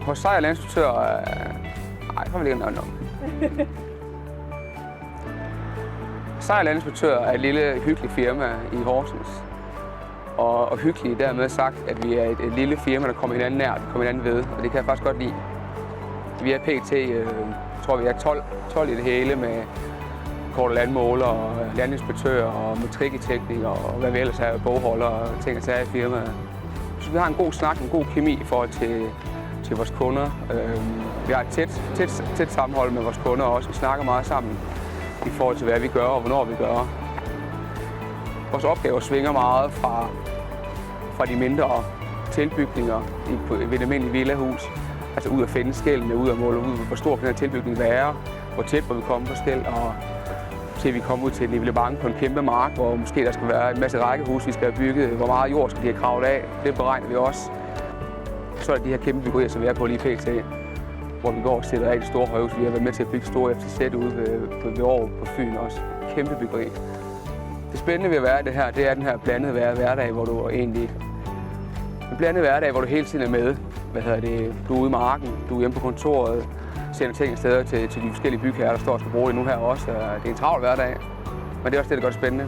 Hos Sejer Landinspektør... Nej, det vil ikke noget om. Sejer Landinspektør er et lille, hyggeligt firma i Horsens. Og hyggeligt dermed sagt, at vi er et lille firma, der kommer hinanden nær, vi kommer hinanden ved, og det kan jeg faktisk godt lide. Vi er pt. Jeg tror, vi er 12 i det hele med kort- og landmåler og landinspektører og matrikelteknikere og hvad vi ellers er, bogholder og ting og sager i firmaet. Så vi har en god snak, en god kemi i forhold til vores kunder. Vi har et tæt sammenhold med vores kunder også. Vi snakker meget sammen i forhold til, hvad vi gør og hvornår vi gør. Vores opgaver svinger meget fra de mindre tilbygninger ved et almindeligt villahus. Altså ud at finde skældene, ud at måle ud, hvor stor kan den her tilbygning være, hvor tæt må vi komme på skæld, og til vi kommer ud til et nivellement på en kæmpe mark, hvor måske der skal være en masse rækkehus, vi skal have bygget, hvor meget jord skal de have kravet af. Det beregner vi også. Så er der de her kæmpe byggerier, som vi er på lige pt., hvor vi går og sætter af de store højhus. Vi har været med til at bygge store FTZ ude ved Aarhus på Fyn også. Kæmpe byggeri. Det spændende ved at være det her, det er den her blandede hverdag, hvor du egentlig... En blandet hverdag, hvor du hele tiden er med. Du er ude i marken, du er hjemme på kontoret, sender ting afsted til de forskellige bygherrer, der står og skal bruge det nu her også. Det er en travl hverdag, men det er også det, der gør det spændende.